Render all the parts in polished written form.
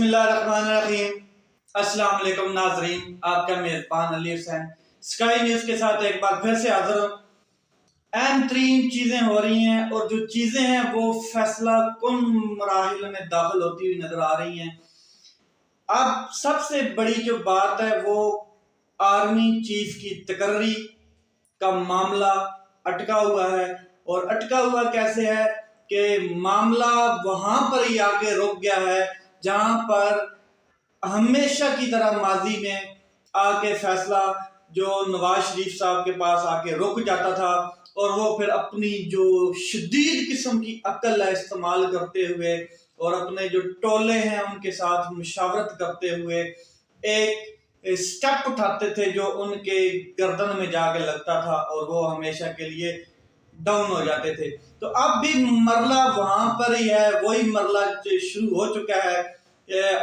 بسم اللہ الرحمن الرحیم۔ السلام علیکم ناظرین، آپ کا میزبان علی حسین اسکائی نیوز کے ساتھ ایک بار پھر سے حاضر ہوں۔ اہم ترین چیزیں ہو رہی ہیں اور جو چیزیں ہیں وہ فیصلہ کن مراحل میں داخل ہوتی ہوئی نظر آ رہی ہیں۔ اب سب سے بڑی جو بات ہے وہ آرمی چیف کی تقرری کا معاملہ اٹکا ہوا ہے، اور اٹکا ہوا کیسے ہے کہ معاملہ وہاں پر ہی آ کے رک گیا ہے جہاں پر ہمیشہ کی طرح ماضی میں آ کے فیصلہ جو نواز شریف صاحب کے پاس آ کے رک جاتا تھا، اور وہ پھر اپنی جو شدید قسم کی عقل ہے استعمال کرتے ہوئے اور اپنے جو ٹولے ہیں ان کے ساتھ مشاورت کرتے ہوئے ایک سٹیپ اٹھاتے تھے جو ان کے گردن میں جا کے لگتا تھا اور وہ ہمیشہ کے لیے ڈاؤن ہو جاتے تھے۔ تو اب بھی مرلہ وہاں پر ہی ہے، وہی مرلہ شروع ہو چکا ہے۔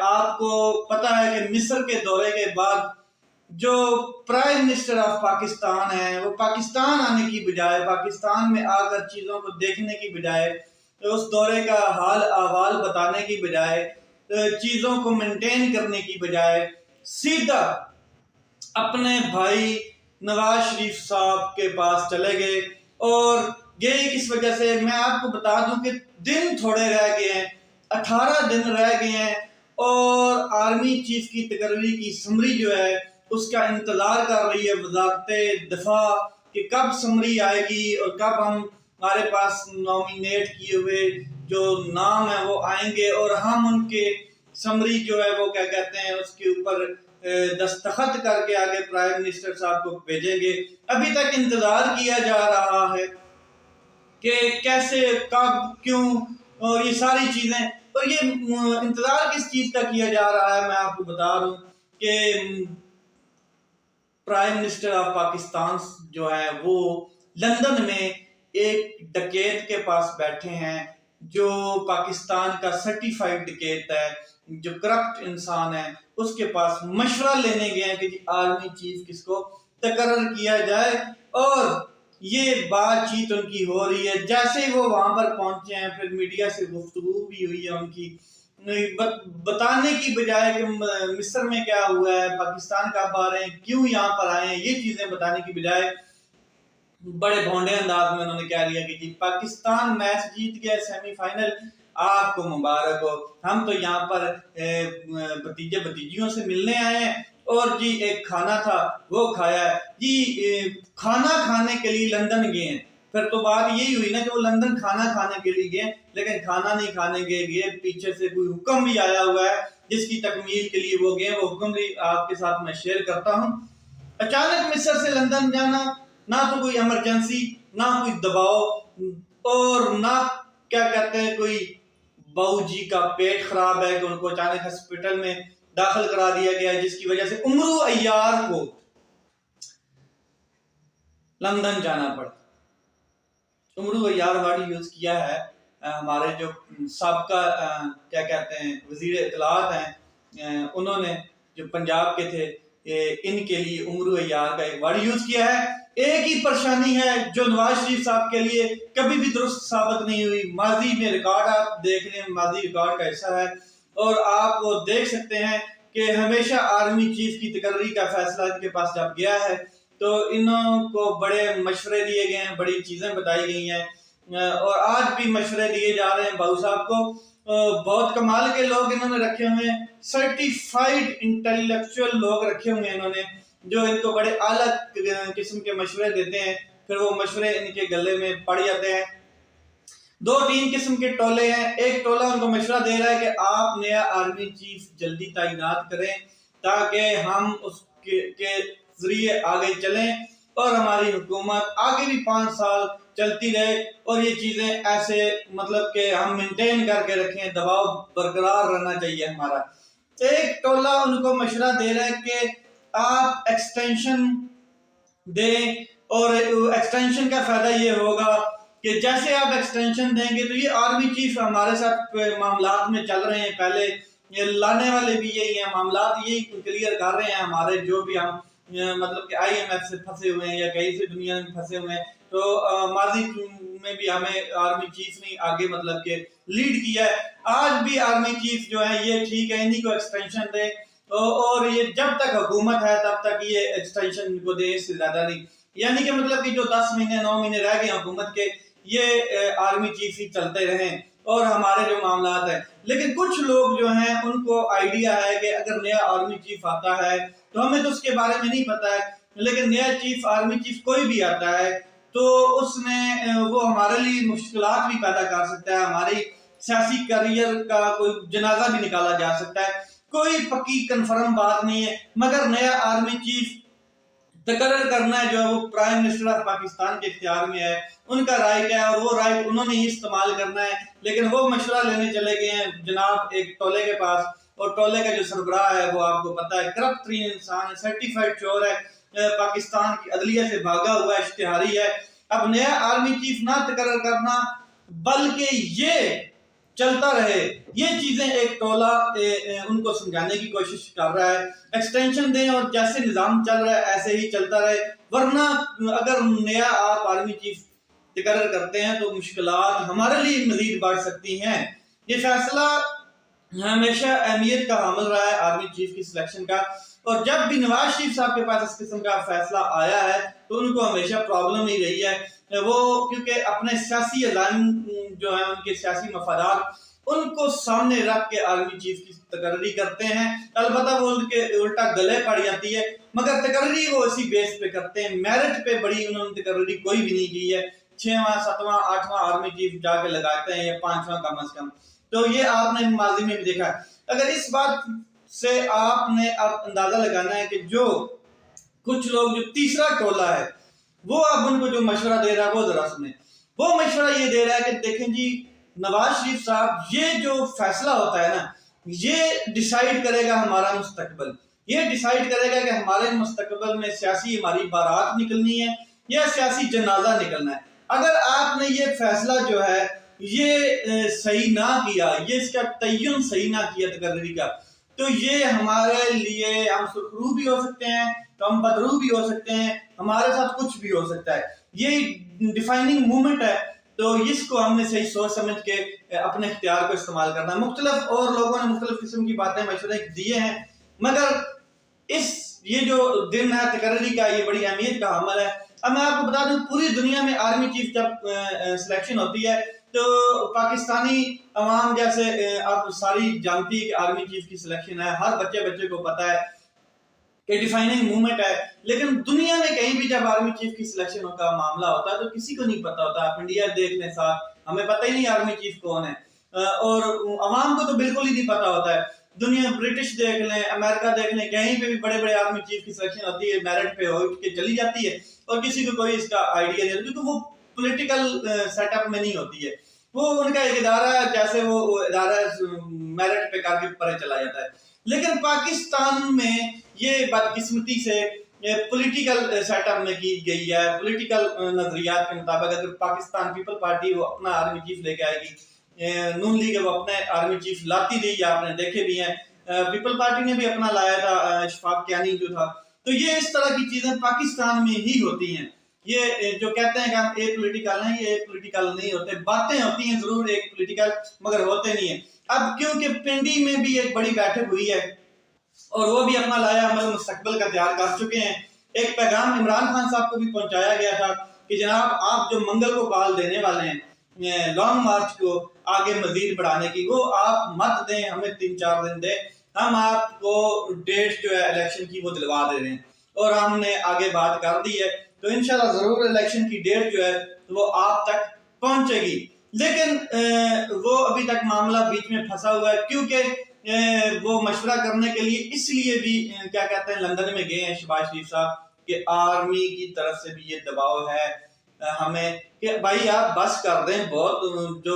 آپ کو پتا ہے کہ مصر کے دورے کے بعد جو پرائم منسٹر آف پاکستان ہے وہ پاکستان آنے کی بجائے، پاکستان میں آ کر چیزوں کو دیکھنے کی بجائے، اس دورے کا حال احوال بتانے کی بجائے، چیزوں کو مینٹین کرنے کی بجائے سیدھا اپنے بھائی نواز شریف صاحب کے پاس چلے گئے۔ اور یہی کس وجہ سے میں آپ کو بتا دوں کہ دن تھوڑے رہ گئے ہیں، 18 دن رہ گئے ہیں، اور آرمی چیف کی تقرری کی سمری جو ہے اس کا انتظار کر رہی ہے وزارت دفاع کہ کب سمری آئے گی اور کب ہمارے پاس نامینیٹ کیے ہوئے جو نام ہیں وہ آئیں گے اور ہم ان کے سمری جو ہے وہ کیا کہتے ہیں اس کے اوپر دستخط کر کے آگے پرائم منسٹر صاحب کو بھیجیں گے۔ ابھی تک انتظار کیا جا رہا ہے کہ کیسے، کب، کیوں، اور یہ ساری چیزیں، اور یہ انتظار کس چیز کا کیا جا رہا ہے میں آپ کو بتا رہا ہوں کہ پرائم منسٹر آف پاکستان جو ہے وہ لندن میں ایک ڈکیت کے پاس بیٹھے ہیں جو پاکستان کا سرٹیفائیڈ ڈکیت ہے، جو کرپٹ انسان ہے، اس کے پاس مشورہ لینے گئے ہیں کہ جی آرمی چیف کس کو تقرر کیا جائے، اور یہ بات چیت ان کی ہو رہی ہے۔ جیسے ہی وہ وہاں پر پہنچے ہیں پھر میڈیا سے گفتگو بھی ہوئی ہے ان کی، بتانے کی بجائے کہ مصر میں کیا ہوا ہے، پاکستان کب آ رہے ہیں، کیوں یہاں پر آئے ہیں، یہ چیزیں بتانے کی بجائے بڑے بھونڈے انداز میں انہوں نے کہہ دیا کہ جی پاکستان میچ جیت گیا سیمی فائنل، آپ کو مبارک ہو، ہم تو یہاں پر بھتیجے بھتیجیوں سے ملنے آئے ہیں اور جی ایک کھانا تھا وہ کھایا ہے۔ جی کھانا کھانے کے لیے لندن گئے ہیں، پھر تو بات یہی ہوئی نا کہ وہ لندن کھانا کھانے کے لیے گئے، لیکن کھانا نہیں کھانے گئے، پیچھے سے کوئی حکم بھی آیا ہوا ہے جس کی تکمیل کے لیے وہ گئے، وہ حکم بھی آپ کے ساتھ میں شیئر کرتا ہوں۔ اچانک مصر سے لندن جانا، نہ تو کوئی ایمرجنسی، نہ کوئی دباؤ، اور نہ کیا کہتے ہیں کوئی بہو جی کا پیٹ خراب ہے کہ ان کو اچانک ہسپتال میں داخل کرا دیا گیا ہے جس کی وجہ سے عمرو عیار کو لندن جانا پڑا۔ عمرو عیار ورڈ یوز کیا ہے ہمارے جو سابقہ کیا کہتے ہیں وزیر اطلاعات ہیں، انہوں نے جو پنجاب کے تھے، ان کے لیے عمرو عیار کا ایک ورڈ یوز کیا ہے۔ ایک ہی پریشانی ہے جو نواز شریف صاحب کے لیے کبھی بھی درست ثابت نہیں ہوئی، ماضی میں ریکارڈ آپ دیکھ لیں، ماضی ریکارڈ کا حصہ ہے، اور آپ وہ دیکھ سکتے ہیں کہ ہمیشہ آرمی چیف کی تقرری کا فیصلہ ان کے پاس جب گیا ہے تو انہوں کو بڑے مشورے دیے گئے ہیں، بڑی چیزیں بتائی گئی ہیں، اور آج بھی مشورے دیے جا رہے ہیں۔ بہو صاحب کو بہت کمال کے لوگ انہوں نے رکھے ہوئے ہیں، سرٹیفائیڈ انٹلیکچوئل لوگ رکھے ہوئے ہیں انہوں نے، جو ان کو بڑے اعلیٰ قسم کے مشورے دیتے ہیں، پھر وہ مشورے ان کے گلے میں پڑ جاتے ہیں۔ 2-3 قسم کے ٹولے ہیں، ایک ٹولہ ان کو مشورہ دے رہا ہے کہ آپ نیا آرمی چیف جلدی تعینات کریں تاکہ ہم اس کے ذریعے آگے چلیں اور ہماری حکومت آگے بھی 5 سال چلتی رہے، اور یہ چیزیں ایسے مطلب کہ ہم مینٹین کر کے رکھیں، دباؤ برقرار رہنا چاہیے ہمارا۔ ایک ٹولہ ان کو مشورہ دے رہا ہے کہ آپ ایکسٹینشن دیں، اور ایکسٹینشن کا فائدہ یہ ہوگا کہ جیسے آپ ایکسٹینشن دیں گے تو یہ آرمی چیف ہمارے ساتھ معاملات میں چل رہے ہیں، پہلے یہ لانے والے بھی یہی ہیں، معاملات یہی کلیئر کر رہے ہیں ہمارے جو بھی ہم مطلب کہ IMF سے پھنسے ہوئے ہیں یا کہیں سے دنیا میں پھنسے ہوئے ہیں. تو ماضی میں بھی ہمیں آرمی چیف نے آگے مطلب کہ لیڈ کیا ہے. آج بھی آرمی چیف جو ہے یہ ٹھیک ہے, انہیں کو ایکسٹینشن دے, اور یہ جب تک حکومت ہے تب تک یہ ایکسٹینشن کو دے, اس سے زیادہ نہیں. یعنی کہ مطلب کہ جو 10 مہینے 9 مہینے رہ گئے حکومت کے, یہ آرمی چیف ہی چلتے رہیں اور ہمارے جو معاملات ہیں. لیکن کچھ لوگ جو ہیں ان کو آئیڈیا ہے کہ اگر نیا آرمی چیف آتا ہے تو ہمیں تو اس کے بارے میں نہیں پتا ہے, لیکن نیا آرمی چیف کوئی بھی آتا ہے تو اس میں وہ ہمارے لیے مشکلات بھی پیدا کر سکتا ہے, ہماری سیاسی کیریئر کا کوئی جنازہ بھی نکالا جا سکتا ہے. کوئی پکی کنفرم بات نہیں ہے, مگر نیا آرمی چیف تقرر کرنا ہے جو ہے وہ پرائم منسٹر آف پاکستان کے اختیار میں ہے, ان کا رائٹ ہے اور وہ رائٹ انہوں نے ہی استعمال کرنا ہے. لیکن وہ مشورہ لینے چلے گئے ہیں جناب ایک ٹولے کے پاس, اور ٹولے کا جو سربراہ ہے وہ آپ کو پتا ہے کرپٹ ترین انسان ہے, سرٹیفائیڈ چور ہے, پاکستان کی عدلیہ سے بھاگا ہوا اشتہاری ہے. اب نیا آرمی چیف نہ تقرر کرنا بلکہ یہ چلتا رہے, یہ چیزیں ایک ٹولہ ان کو سمجھانے کی کوشش کر رہا ہے. ایکسٹینشن دیں اور جیسے نظام چل رہا ہے ایسے ہی چلتا رہے, ورنہ اگر نیا آپ آرمی چیف تقرر کرتے ہیں تو مشکلات ہمارے لیے مزید بڑھ سکتی ہیں. یہ فیصلہ ہمیشہ اہمیت کا حامل رہا ہے آرمی چیف کی سلیکشن کا, اور جب بھی نواز شریف صاحب کے پاس اس قسم کا فیصلہ آیا ہے تو ان کو ہمیشہ پرابلم ہی رہی ہے. وہ کیونکہ اپنے سیاسی عزائم جو ہیں, ان کے سیاسی مفادات, ان کو سامنے رکھ کے آرمی چیف کی تقرری کرتے ہیں. البتہ وہ ان کے الٹا گلے پڑ جاتی ہے, مگر تقرری وہ اسی بیس پہ کرتے ہیں, میرٹ پہ بڑی انہوں نے تقرری کوئی بھی نہیں کی ہے. 6واں 7واں 8واں آرمی چیف جا کے لگاتے ہیں, یا 5واں کم از کم. تو یہ آپ نے ماضی میں بھی دیکھا. اگر اس بات سے آپ نے اب اندازہ لگانا ہے کہ جو کچھ لوگ جو تیسرا ٹولہ ہے وہ اب ان کو جو مشورہ دے رہا ہے وہ ذرا سنیں. وہ مشورہ یہ دے رہا ہے کہ دیکھیں جی نواز شریف صاحب, یہ جو فیصلہ ہوتا ہے نا, یہ ڈیسائیڈ کرے گا ہمارا مستقبل, یہ ڈیسائیڈ کرے گا کہ ہمارے مستقبل میں سیاسی ہماری بارات نکلنی ہے یا سیاسی جنازہ نکلنا ہے. اگر آپ نے یہ فیصلہ جو ہے یہ صحیح نہ کیا, یہ اس کا تعین صحیح نہ کیا تقرری کا, تو یہ ہمارے لیے ہم سرخرو بھی ہو سکتے ہیں, تو ہم بدرو بھی ہو سکتے ہیں, ہمارے ساتھ کچھ بھی ہو سکتا ہے. یہ ڈیفائننگ مومنٹ ہے, تو اس کو ہم نے صحیح سوچ سمجھ کے اپنے اختیار کو استعمال کرنا ہے. مختلف اور لوگوں نے مختلف قسم کی باتیں مشورے دیے ہیں, مگر یہ جو دن ہے تقرری کا یہ بڑی اہمیت کا حامل ہے. اب میں آپ کو بتا دوں پوری دنیا میں آرمی چیف جب سلیکشن ہوتی ہے تو پاکستانی عوام جیسے آپ ساری جانتی ہے کہ آرمی چیف کی سلیکشن ہے, ہر بچے کو پتا ہے کہ ڈیفائننگ مومنٹ ہے. لیکن دنیا میں کہیں بھی جب آرمی چیف کی سلیکشن کا معاملہ ہوتا ہے تو کسی کو نہیں پتا ہوتا. آپ انڈیا دیکھ لیں ساتھ, ہمیں پتہ ہی نہیں آرمی چیف کون ہے, اور عوام کو تو بالکل ہی نہیں پتا ہوتا ہے. دنیا برٹش دیکھ لیں, امریکہ دیکھ لیں, کہیں پہ بھی بڑے آرمی چیف کی سلیکشن ہوتی ہے, میرٹ پہ ہو کے چلی جاتی ہے, اور کسی کو کوئی اس کا آئیڈیا نہیں, کیونکہ وہ پولیٹیکل سیٹ اپ میں نہیں ہوتی ہے. وہ ان کا ایک ادارہ ہے, جیسے وہ ادارہ میرٹ پہ کر کے پرے چلا جاتا ہے. لیکن پاکستان میں یہ بدقسمتی سے پولیٹیکل سیٹ اپ میں کی گئی ہے. پولیٹیکل نظریات کے مطابق اگر پاکستان پیپل پارٹی وہ اپنا آرمی چیف لے کے آئے گی, نون لیگ وہ اپنے آرمی چیف لاتی رہی, آپ نے دیکھے بھی ہیں, پیپل پارٹی نے بھی اپنا لایا تھا, اشفاق کیانی جو تھا. تو یہ اس طرح کی چیزیں پاکستان میں ہی ہوتی ہیں. یہ جو کہتے ہیں کہ ہم ایک پولیٹیکل ہیں, یہ ایک پولیٹیکل نہیں ہوتے. باتیں ہوتی ہیں ضرور ایک پولیٹیکل, مگر ہوتے نہیں ہیں. اب کیونکہ پنڈی میں بھی ایک بڑی بیٹھک ہوئی ہے اور وہ بھی اپنا لایا عمل مستقبل کا تیار کر چکے ہیں. ایک پیغام عمران خان صاحب کو بھی پہنچایا گیا تھا کہ جناب آپ جو منگل کو کال دینے والے ہیں لانگ مارچ کو آگے مزید بڑھانے کی, وہ آپ مت دیں, ہمیں 3-4 دن دیں, ہم آپ کو ڈیٹ جو ہے الیکشن کی وہ دلوا دے رہے ہیں. اور ہم نے آگے بات کر دی ہے, تو انشاءاللہ ضرور الیکشن کی ڈیٹ جو ہے وہ آپ تک پہنچے گی. لیکن وہ ابھی تک معاملہ بیچ میں پھنسا ہوا ہے, کیونکہ وہ مشورہ کرنے کے لیے اس لیے بھی کیا کہتے ہیں لندن میں گئے ہیں شہباز شریف صاحب, کہ آرمی کی طرف سے بھی یہ دباؤ ہے ہمیں کہ بھائی آپ بس کر دیں, بہت جو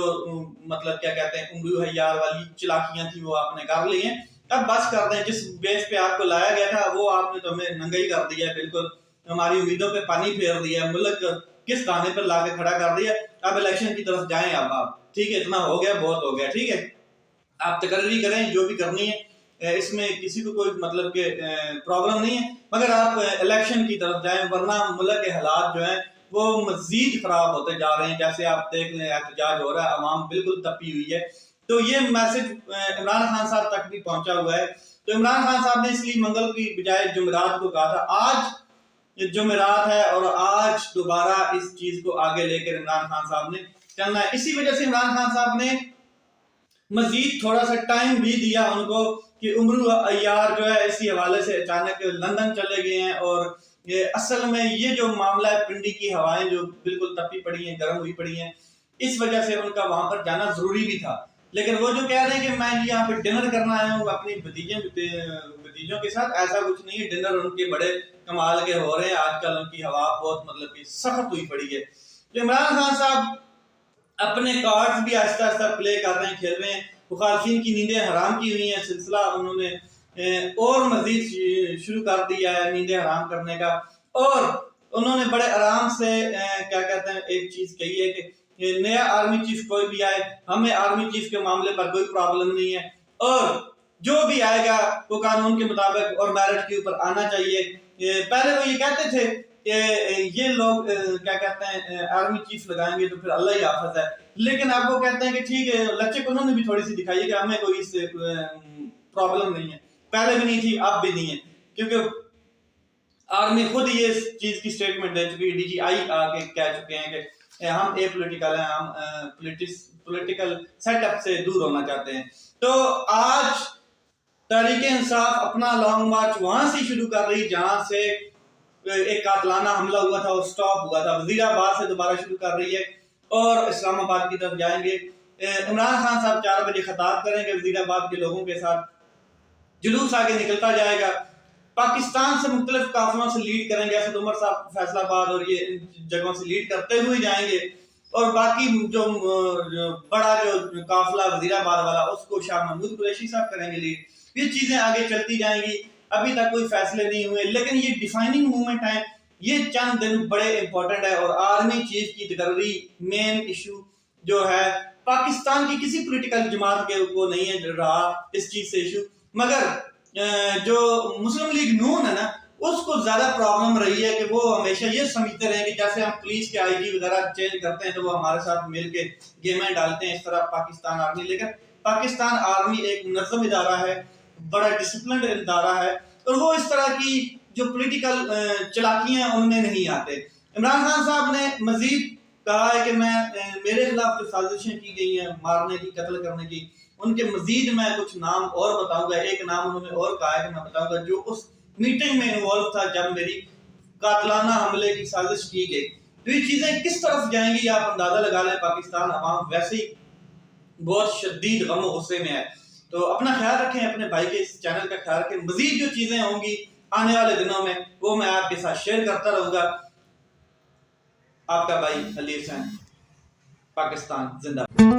مطلب کیا کہتے ہیں انگلو حیار والی چلاکیاں تھیں وہ آپ نے کر لی ہیں, اب بس کر دیں. جس بیس پہ آپ کو لایا گیا تھا وہ آپ نے تو ہمیں ننگا ہی کر دیا ہے, بالکل ہماری امیدوں پہ پانی پھیر دیا ہے, ملک کس دانے پر لا کے کھڑا کر دیا. اب الیکشن کی طرف جائیں اب آپ, ٹھیک ہے, اتنا ہو گیا, بہت ہو گیا, ٹھیک ہے, آپ تقرری کریں جو بھی کرنی ہے, اس میں کسی کو کوئی مطلب کہ پرابلم نہیں ہے، مگر آپ الیکشن کی طرف جائیں، ورنہ ملک کے حالات جو ہیں وہ مزید خراب ہوتے جا رہے ہیں۔ جیسے آپ دیکھ لیں احتجاج ہو رہا ہے، عوام بالکل تپی ہوئی ہے۔ تو یہ میسج عمران خان صاحب تک بھی پہنچا ہوا ہے۔ تو عمران خان صاحب نے اس لیے منگل کی بجائے جمعرات کو کہا تھا۔ آج جمعرات ہے اور آج دوبارہ اس چیز کو آگے لے کر عمران خان صاحب نے چلنا ہے۔ اسی وجہ سے عمران خان صاحب نے مزید تھوڑا سا ٹائم بھی دیا ان کو کہ عمرو عیار جو ہے اسی حوالے سے اچانک لندن چلے گئے ہیں، اور اصل میں یہ جو معاملہ ہے پنڈی کی ہوائیں جو بالکل تپی پڑی ہیں، گرم ہوئی پڑی ہیں، اس وجہ سے ان کا وہاں پر جانا ضروری بھی تھا۔ لیکن وہ جو کہہ رہے ہیں کہ میں یہاں پہ ڈنر کرنا آیا ہوں اپنی بھتیجوں کے ساتھ، ایسا کچھ نہیں ہے۔ ڈنر ان کے بڑے کمال کے ہو رہے ہیں، آج کل ان کی ہوا بہت مطلب کہ سخت ہوئی پڑی ہے۔ تو عمران خان صاحب اپنے کارڈز بھی آہستہ آہستہ پلے کر رہے ہیں، کھیل رہے ہیں۔ مخالفین کی نیندیں حرام کی ہوئی ہیں، سلسلہ انہوں نے اور مزید شروع کر دیا ہے نیندیں حرام کرنے کا۔ اور انہوں نے بڑے آرام سے کیا کہتے ہیں ایک چیز کہی ہے کہ نیا آرمی چیف کوئی بھی آئے، ہمیں آرمی چیف کے معاملے پر کوئی پرابلم نہیں ہے، اور جو بھی آئے گا وہ قانون کے مطابق اور میرٹ کے اوپر آنا چاہیے۔ پہلے وہ یہ کہتے تھے کہ یہ لوگ کیا کہتے ہیں آرمی چیف لگائیں گے تو پھر اللہ ہی حافظ ہے، لیکن اب وہ کہتے ہیں کہ ٹھیک ہے، لچک انہوں نے بھی تھوڑی سی دکھائی ہے کہ ہمیں کوئی اس سے پرابلم نہیں ہے، پہلے بھی نہیں تھی اب بھی نہیں ہے، کیونکہ آرمی خود یہ چیز کی سٹیٹمنٹ دے چکی ہے، ڈی جی آئی آ کے کہہ چکے ہیں کہ ہم اے پولیٹیکل ہیں، ہم پولیٹیکل سیٹ اپ سے دور ہونا چاہتے ہیں۔ تو آج تحریک انصاف اپنا لانگ مارچ وہاں سے شروع کر رہی جہاں سے ایک قاتلانہ حملہ ہوا تھا اور سٹاپ ہوا تھا، وزیر آباد سے دوبارہ شروع کر رہی ہے اور اسلام آباد کی طرف جائیں گے۔ عمران خان صاحب 4 بجے خطاب کریں گے وزیر آباد کے لوگوں کے ساتھ، جلوس آگے نکلتا جائے گا، پاکستان سے مختلف قافلوں سے لیڈ کریں گے، اسد عمر صاحب فیصل آباد اور یہ جگہوں سے لیڈ کرتے ہوئے جائیں گے، اور باقی جو بڑا جو قافلہ وزیر آباد والا اس کو شاہ محمود قریشی صاحب کریں گے لیڈ۔ یہ چیزیں آگے چلتی جائیں گی، ابھی تک کوئی فیصلے نہیں ہوئے، لیکن یہ ڈیفائننگ مومنٹ ہے، یہ چند دن بڑے امپورٹنٹ ہے، اور آرمی چیف کی تقرری مین ایشو جو ہے پاکستان کی کسی پولیٹیکل جماعت کے وہ نہیں ہے رہا اس چیز سے ایشو، مگر جو مسلم لیگ نون ہے نا اس کو زیادہ پرابلم رہی ہے کہ وہ ہمیشہ یہ سمجھتے رہے کہ جیسے ہم پولیس کے آئی جی وغیرہ چینج کرتے ہیں تو وہ ہمارے ساتھ مل کے گیمیں ڈالتے ہیں، اس طرح پاکستان آرمی، لیکن پاکستان آرمی ایک منظم ادارہ ہے، بڑا ڈسپلنڈ ادارہ ہے، اور وہ اس طرح کی جو پولیٹیکل چلاکیاں ان میں نہیں آتے۔ عمران خان صاحب نے مزید کہا ہے کہ میرے خلاف جو سازشیں کی گئی ہیں مارنے کی، قتل کرنے کی، ان کے مزید میں کچھ نام اور بتاؤں گا۔ ایک نام انہوں نے اور کہا ہے کہ میں بتاؤں گا جو اس میٹنگ میں انوالو تھا جب میری قاتلانہ حملے کی سازش کی گئی۔ تو یہ چیزیں کس طرف جائیں گی آپ اندازہ لگا لیں، پاکستان عوام ویسے ہی بہت شدید غم و غصے میں ہے۔ تو اپنا خیال رکھیں، اپنے بھائی کے اس چینل کا خیال رکھیں، مزید جو چیزیں ہوں گی آنے والے دنوں میں وہ میں آپ کے ساتھ شیئر کرتا رہوں گا۔ آپ کا بھائی علی حسین، پاکستان زندہ باد۔